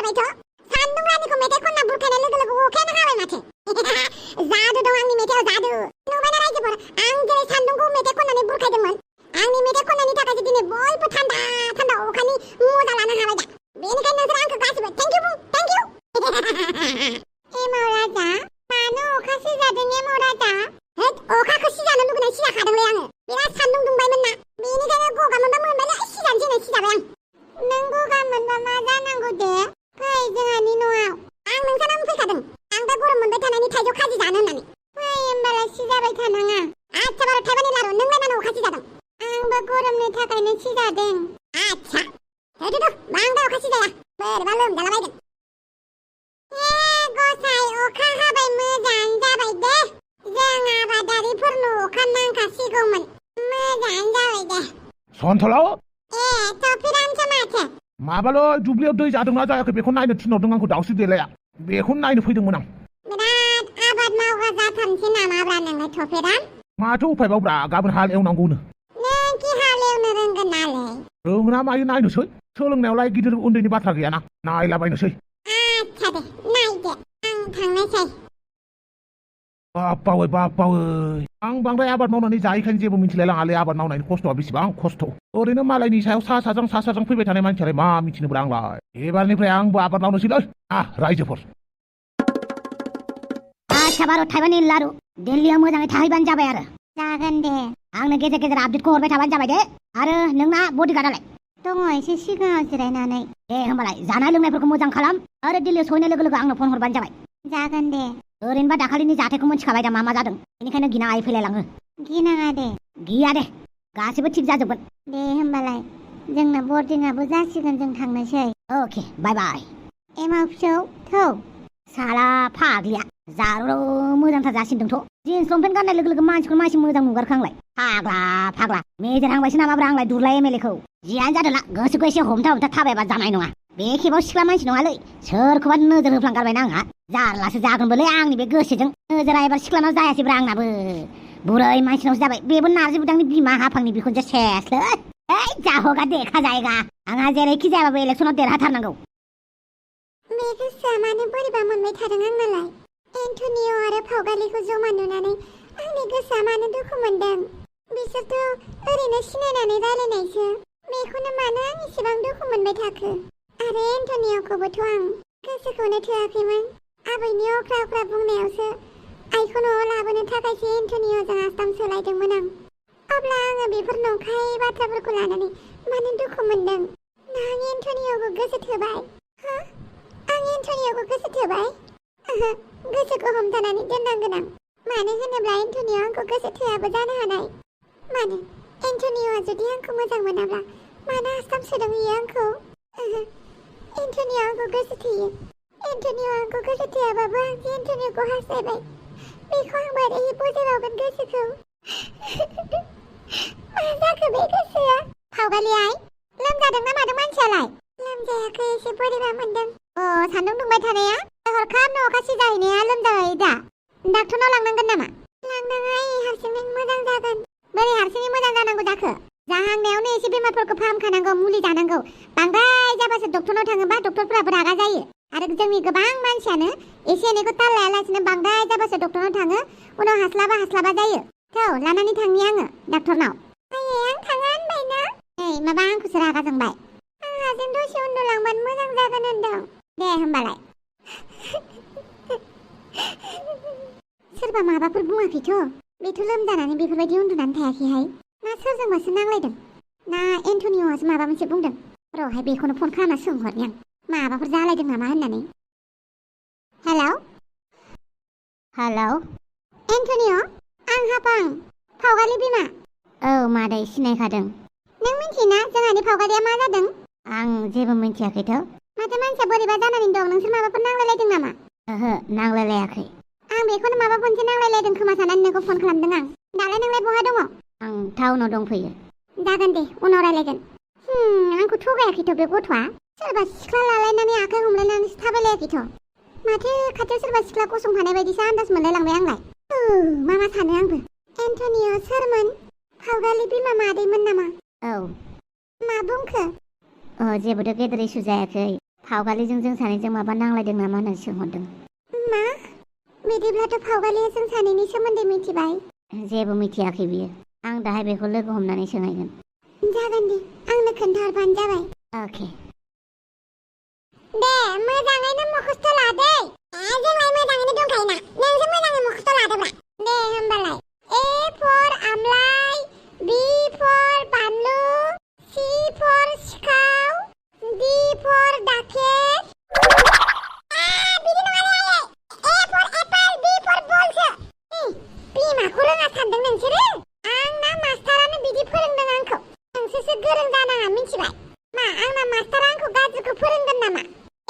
जाबायथ' सान्दुं रानिखौ मेथाइ खनना बुरखायनाय लोगो लोगो अखायानो हाबाय माथो जादु दं आंनि मेथाइआव जादु नुबायना रायजोफोर आं जेरै सान्दुंखौ मेथाइ खननानै बुरखायदोंमोन आंनि मेथाइ खननायनि थाखायसो दिनै बयबो थान्दा थान्दा अखानि मजा लानो हाबाय दा बेनिखायनो नोंसोर आंखौ गासिबो थेंक इउ एमाव राजा मानो अखा सिजादों एमाव राजा हेद अखाखौ सिजानो लुगैनाय सिजाखादोंलै आङो बिराद सान्दुं दुंबायमोन ना बेनिखायनो गगा मोनबा मोनबायलै सिजानोसै सिजाबाय आं नों गगा मोनबा मा जानांगौ दे फै जोंहानि न'आव आं नोंसानावनो फैखादों आं दा गरम मोनबाय थानायनि थाइजौ खाजि जानो होननानै फै होमबालाय सिजाबाय थानाङा आच्छा बार' थाइबानि लारु नोंलाय मानो अखा सिजादों आंबो गरमनि थाखायनो सिजादों आच्छा थौ बांद्राय अखा सिजाया बोरैबा लोमजालाबायगोन गसाइ अखा हाबाय मोजाङानो जाबाय दे जों आबादारिफोरनो अखा नांखासिगौमोन मोजाङानो जाबाय दे सन्थलाव थफिरानोसो माथो माबाल' दुब्लियाव दै जादोंना जायाखै बेखौ नायनो थिनहरदों आंखौ दाउस्रि देलाया बेखौनो नायनो फैदोंमोन आं बिराद आबाद मावग्रा जाथारनोसै नामाब्रा नोङो थफिरान माथो उफायबावब्रा गाबोन हाल एवनांगौनो नों कि हाल एवनो रोंगोन नालाय रोङोना मायो नायनोसै सोलोंनायावलाय गिदिर उन्दैनि बाथ्रा गैयाना नायलाबायनोसै आच्छा दे नायदो आं थांनोसै बाप्पावै आं बांद्राय आबाद मावनानै जायैखायनो जेबो मिथिलाय लाङालै आबाद मावनायनि खस्थ'आ बेसेबां खस्थ' ओरैनो मालायनि सायाव सा साजों फैबाय थानाय मानसियालाय मा मिथिनोब्रा आंलाय एबारनिफ्राय आंबो आबाद मावनोसैलै रायजोफोर आच्छा बार' थाइबानि लारु दिल्लीयाव मोजाङै थाहैबानो जाबाय आरो जागोन दे आंनो गेजेर गेजेर आपडेटखौ हरबाय थाबानो जाबाय दे आरो नोंना बडिगार्डआलाय दङ एसे सिगाङाव जिरायनानै दे होमबालाय जानाय लोंनायफोरखौ मोजां खालाम आरो दिल्लीयाव सहैनाय लोगो लोगो आंनो फन हरबानो जाबाय जागोन दे ओरैनोबा दाखालिनि जाथायखौ मिथिखाबाय दा मा जादों बेनिखायनो गिनाय फैलायलाङो गिनाङा दे गिया दे गासिबो थिग जाजोबगोन दे होमबालाय जोंना बर्डिंआबो जासिगोन जों थांनोसै अके बाय बाय एमाव फिसौ थौ साला फाग्लिया जारौ मोजांथार जासिनदोंथ' जिन्स लंपेन्ट गाननाय लोगो लोगो मानसिखौ मानसि मोजां नुगारखांलाय फाग्ला मेजेर हांबायसो नामाब्रा आंलाय दुरलाय एमएलएखौ जियानो जादोंला गोसोखौ एसे हमथा थाबायबा जानाय नङा बे खेबाव सिख्ला मानसि नङालै सोरखौबा नोजोर होफ्लांगारबायना आंहा जारलासो जागोनबोलै आंनि बे गोसोजों नोजोरा एबार सिख्लानाव जायासैब्रा आंनाबो बुरै मानसिनावसो जाबाय बेबो नारजि बुदांनि बिमा हाफांनि बिखुनजो सेसलै जाहोगा देखा जायगा आंहा जेरैखि जायाबाबो इलेक्सनाव देरहाथारनांगौ बे गोसोआ मानो बोरैबा मोनबाय थादों आंनालाय एन्टनिय' आरो फावगालिखौ जमा नुनानै आंनि गोसोआ मानो दुखु मोनदों बिसोरथ' ओरैनो सिनायनानै रायलायनायसो बेखौनो मानो आं इसेबां दुखु मोनबाय थाखो आरो एन्टनिय'खौबोथ' आं गोसोखौनो थोआखैमोन आबैनि अख्रा बुंनायावसो आइखौ न'आव लाबोनो थाखायसो एन्टनिय'जों आस्थाम सोलायदोंमोन आं अब्ला आङो बेफोर नंखाय बाथ्राफोरखौ लानानै मानो दुखु मोनदों आं एन्टनिय'खौ गोसो थोबाय आं एन्टनिय'खौ गोसो थोबाय गोसोखौ हमथानानै दोननांगोन आं मानो होनोब्ला एन्टनिय' आंखौ गोसो थोआबो जानो हानाय मानो एन्टनिय'आ जुदि आंखौ मोजां मोनाब्ला मानो आस्थाम सोदों बियो आंखौ एन्टनिय' आंखौ गोसो थोयो एन्टनिय' आंखौ गोसो थोआबाबो आं एन्टनिय'खौ हास्थायबाय बेखौ आं बोरैहाय बुजायबावगोन गोसोखौ मा जाखो बे गोसोआ फावगालि आइ लोमजादों ना मादों मानसियालाय लोमजायाखै एसे बोरैबा मोनदों सान्दुं दुंबाय थानाया हरखाबनो अखा सिजाहैनाया लोमजाबाय दा डाक्टरनाव लांनांगोन नामा लांनाङा हारसिंनो मोजां जागोन बोरै हारसिङै मोजां जानांगौ जाखो जाहांनायावनो एसे बेमारफोरखौ फाहामखानांगौ मुलि जानांगौ बांद्राय जाबासो डक्टरनाव थाङोबा डक्टरफोराबो रागा जायो आरो जोंनि गोबां मानसियानो एसे एनैखौ ताल लायालासिनो बांद्राय जाबासो डक्टरनाव थाङो उनाव हास्लाबा जायो थौ लानानै थांनि आङो डाक्टरनाव आं थाङा होनबायना माबा आंखौसो रागा जोंबाय आंहाजों दसे उन्दुलांबानो मोजां जागोन होनदों दे होमबालाय सोरबा माबाफोर बुङाखैथ' बेथ' लोमजानानै बेफोरबायदि उन्दुनानै थायाखैहाय ना सोरजोंबासो नांलायदों ना एन्टनिय'आसो माबा मोनसे बुंदों र'हाय बेखौनो फन खालामना सोंहरनि आं माबाफोर जालायदों नामा होननानै हेलौ एन्टनिय' आं हाफां फावगालि बिमा औ मादै सिनायखादों नों मिन्थियोना जोंहानि फावगालिया मा जादों आं जेबो मिन्थियाखैथ' माथो मानसिया बोरैबा जानानै दं नोंसोर माबाफोर नांलायलायदों नामा ओहो नांलायलायाखै आं बेखौनो माबा मोनसे नांलायलायदों खोमा साननानै नोंखौ फन खालामदों आं दालाय नोंलाय बहा दङ आं टाउनाव दंफैयो जागोन दे उनाव रायलायगोन आंखौ थगायाखैथ' बे गथ'आ सोरबा सिख्ला लालायनानै आखाइ हमलायनानैसो थाबायलायाखैथ' माथो खाथियाव सोरबा सिख्ला गसंफानाय बायदिसो आन्दाज मोनलायलांबाय आंलाय मा सानो आंबो एन्टनिय' सोरमोन फावगालि बिमा मादैमोन नामा औ मा बुंखो जेबोथ' गेदेर इसु जायाखै फावगालिजों जों सानैजों माबा नांलायदों नामा होननानै सोंहरदों। मा? बिदिब्लाथ' फावगालिया जों सानैनि सोमोन्दै मिथिबाय। जेबो मिथियाखै बियो। आं दाहाय बेखौ लोगो हमनानै सोंहैगोन। जागोन दे, आंनो खोन्थाहरबानो जाबाय। अके। दे मोजाङैनो मुखस्थ' लादै। जोंलाय मोजाङैनो दंखायोना, नोंसो मोजाङै मुखस्थ' लादोब्रा। दे होमबालाय A for आमलाय, B for बानलु, C for सिखाव, D for दाखेर। बिदि नङालै आयै। A for Apple, B for बलसो। बिमाखौ रोङा सानदों नोंसोरो? आंना मास्टारानो बिदि फोरोंदों आंखौ। नोंसोरसो गोरों जानाङा मिथिबाय? मा आंना मास्टारा आंखौ गाज्रिखौ फोरोंगोन नामा?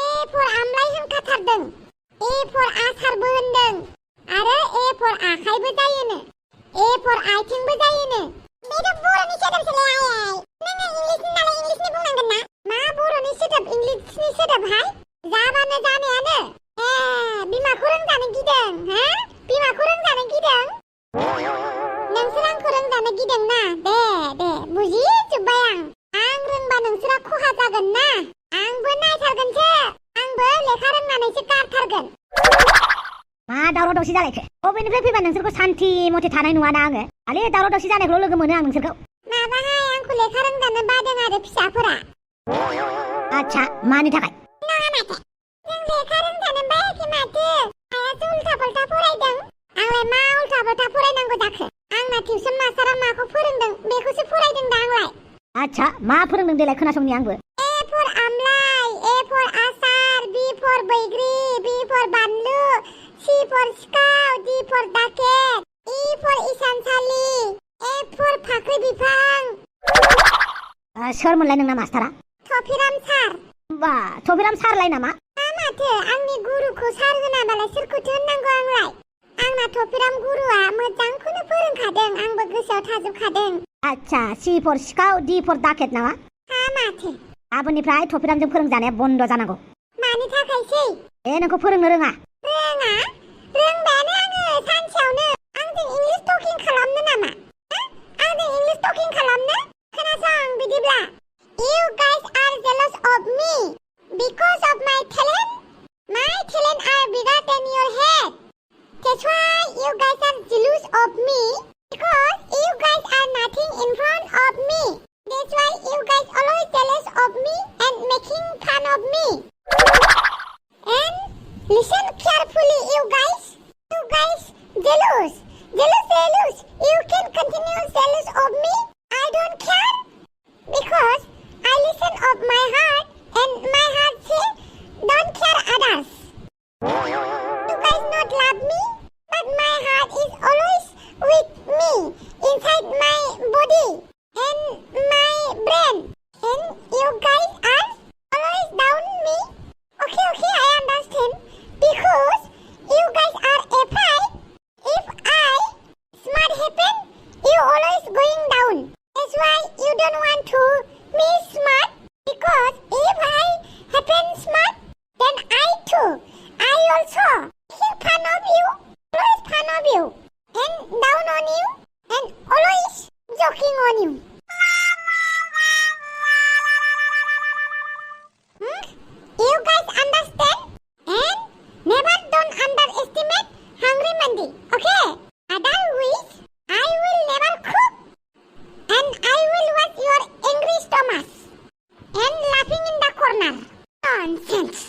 A for आमलाय होनखाथारदों, A for आसारबो होनदों, आरो A for आखाइबो जायोनो, A for आथिंबो जायोनो। बेथ' बर'नि सोदोबसोलै आयै। नोङो इंलिसनि नालाय इंलिसनि बुंनांगोन ना? मा बर'नि सोदोब इंलिसनि सोदोबहाय? जाबानो जानायानो। बिमाखौ रोंजानो गिदों, हा? बिमाखौ रोंजानो गिदों? नोंसोर आंखौ रोंजानो गिदों ना? दे बुजिजोब्बाय आं। आं रोंबा नोंसोरा खहा जागोन ना? आंबो नायथारगोनसो। आंबो लेखा रोंनानैसो गारथारगोन। मा दावराव दावसि जालायखो? बबेनिफ्राय फैबा नोंसोरखौ सान्थि मथे थानाय नङाना आङो? खालि दावराव दावसि जानायखौल' लोगो मोनो आं नोंसोरखौ। माबाहाय आंखौ लेखा रोंजानो बादों आरो फिसाफोरा। आच्छा, मानि थाखाय? नङा माथो। जों लेखा रोंजानो बायाखै माथो। आइयासो उल्था फाल्था फरायदों। आंलाय मा उल्था फाल्था फरायनांगौ जाखो? आंना टिउसन मास्टारा माखौ फोरोंदों बेखौसो फरायदों दा आंलाय। आच्छा, मा फोरोंदों देलाय खोनासंनि आंबो। A for आमलाय, A for आसार, B for बैग्रि, B for बानलु, C for सिखाव, D for दाखेर, E for इसानसालि, F for फाख्रि बिफां। सोरमोनलाय नोंना मास्टारा? थफिराम सार। बा, थफिराम सारलाय नामा? माथो आंनि गुरुखौ सार होनाबालाय सोरखौथो होननांगौ आंलाय? आंना थफिराम गुरुआ मोजांखौनो फोरोंखादों, आंबो गोसोआव थाजोबखादों। आच्छा, C for सिखाव, D for दाखेत नामा? माथो? गाबोननिफ्राय थफिरामजों फोरोंजानाया बन्द जानांगौ। मानि थाखायसै? नोंखौ फोरोंनो रोङा। रोङा? रोंबायानो आङो सानसेयावनो। आंजों इंलिस टकिं खालामनो नामा? आंजों इंलिस टकिं खालामनो? खोनासं बिदिब्ला। You guys are jealous of me because of my talent. My talent are bigger than your head. That's why you guys are jealous of me because you guys are nothing in front of me. That's why you guys always jealous of me and making fun of me. And listen carefully, you guys. You guys jealous. You can continue jealous of me. I don't care because I listen of my heart and my heart say don't care others. You guys not love me, but my heart is always with me inside my body and my brain. And you guys are always down me. Okay, I understand. Because you guys are afraid if I smart happen, you always going down. That's why you don't want to me smart. Because if I happen smart, then I too. I also make fun of you, always fun of you, and down on you, and always joking on you. You guys understand? And never don't underestimate hungry Monday, okay? Otherwise, I will never cook, and I will watch your angry stomachs, and laughing in the corner. Nonsense.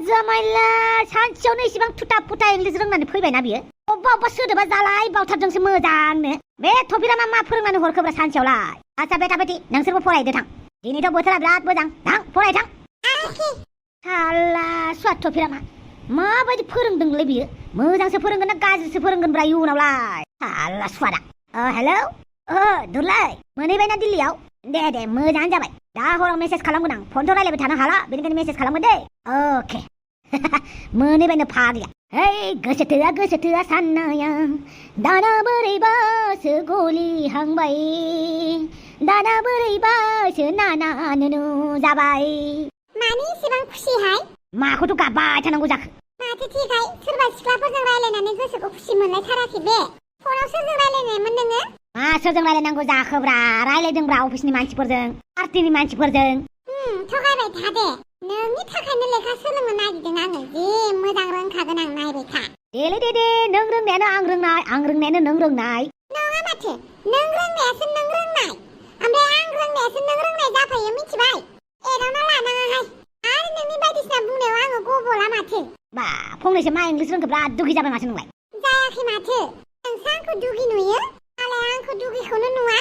जामाइला सानसेयावनो इसेबां थुटा पुटा English रोंनानै फैबायना बियो। अबेबा सोदोबा जालाय बावथारदोंसो मोजांनो। बे थफिरामा मा फोरोंनानै हरखोब्रा सानसेयावलाय? आच्छा बेटा बेटि नोंसोरबो फरायदो थां। दिनैथ' बोथोरा बिराद मोजां। थां फराय थां। साला सुवाद थफिरामा माबायदि फोरोंदोंलै बियो? मोजांसो फोरोंगोन ना गाज्रिसो फोरोंगोनब्रा इयुनावलाय? साला सुवादा। हेलौ दुरलाय मोनहैबायना दिल्लीयाव? दे मोजाङानो जाबाय। दा हराव मेसेज खालामगोन आं। फनथ' रायलायबाय थानो हाला, बेनिखायनो मेसेज खालामगोन दे। अके। मोनहैबायनो फाग्लिया। गोसो थोआ साननाया दाना बोरैबासो गलिहांबाय, दाना बोरैबासो नानानो जाबाय। मानि इसेबां खुसिहाय? माखौथ' गाबबाय थानांगौ जाखो? माथो थिगहाय सोरबा सिख्लाफोरजों रायलायनानै गोसोखौ खुसि मोनलायथाराखै बे। फनाव सोरजों रायलायनायमोन नोङो? सोरजों रायलायनांगौ जाखोब्रा? रायलायदोंब्रा अफिसनि मानसिफोरजों, पार्टिनि मानसिफोरजों। थादे नोंनि थाखायनो लेखा सोलोंनो नागिरदों आङो जि मोजां रोंखागोन आं नायबाय था देलै दे नों रोंनायानो आं रोंनायानो नों रोंनाय नङा माथो नों रोंनायासो नों रोंनाय ओमफ्राय आं रोंनायासो नों रोंनाय जाफायो मिथिबाय एदावना लानाङाहाय आरो नोंनि बायदिसिना बुंनायाव आङो गब'ला माथो बा फंनैसो मा इंलिस रोंखो बिराद दुगि जाबाय माथो नोंलाय जायाखै माथो नोंसो आंखौ दुगि नुयो आलाय आंखौ दुगिखौनो नुवा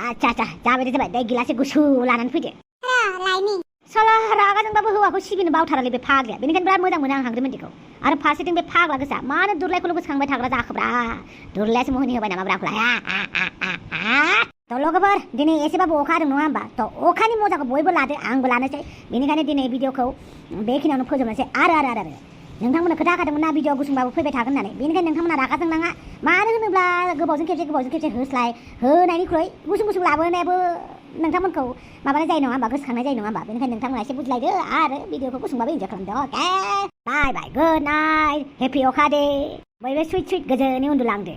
आच्छा जाबाय दै गिलासे गुसु लानानै फैदो लायनि साला रागा जोंबाबो हौवाखौ सिबिनो बावथारालै बे फाग्लाया बेनिखायनो बिराद मोजां मोनो आं हांग्रि मोनदिखौ आरो फारसेथिं बे फाग्ला गोसा मानो दुरलायखौल' गोसोखांबाय थाग्रा जाखोब्रा दुरलायासो मोहनि होबाय नामा ब्राखौलाय थ' लोगोफोर दिनै एसेबाबो अखा हादों नङा होमबा थ' अखानि मजाखौ बयबो लादो आंबो लानोसै बेनिखायनो दिनै भिडिअखौ बेखिनियावनो फोजोबनोसै आरो नोंथांमोननो खोथा होखादोंमोन ना भिडिअ गुसुंबाबो फैबाय थागोन होननानै बेनिखायनो नोंथांमोना रागा जोंनाङा मानो होनोब्ला गोबावजों खेबसे होस्लाय होनायनिख्रुइ गुसुं लाबोनायाबो नोंथांमोनखौ माबानाय जायो नङा होमबा गोसोखांनाय जायो नङा होमबा बेनिखायनो नोंथांमोना एसे बुजिलायदो आरो भिडिअखौ गुसुंबाबो इन्जय खालामदो अके बाय गुड नाइट हेपि अखा दे बयबो सुइट गोजोनै उन्दुलांदो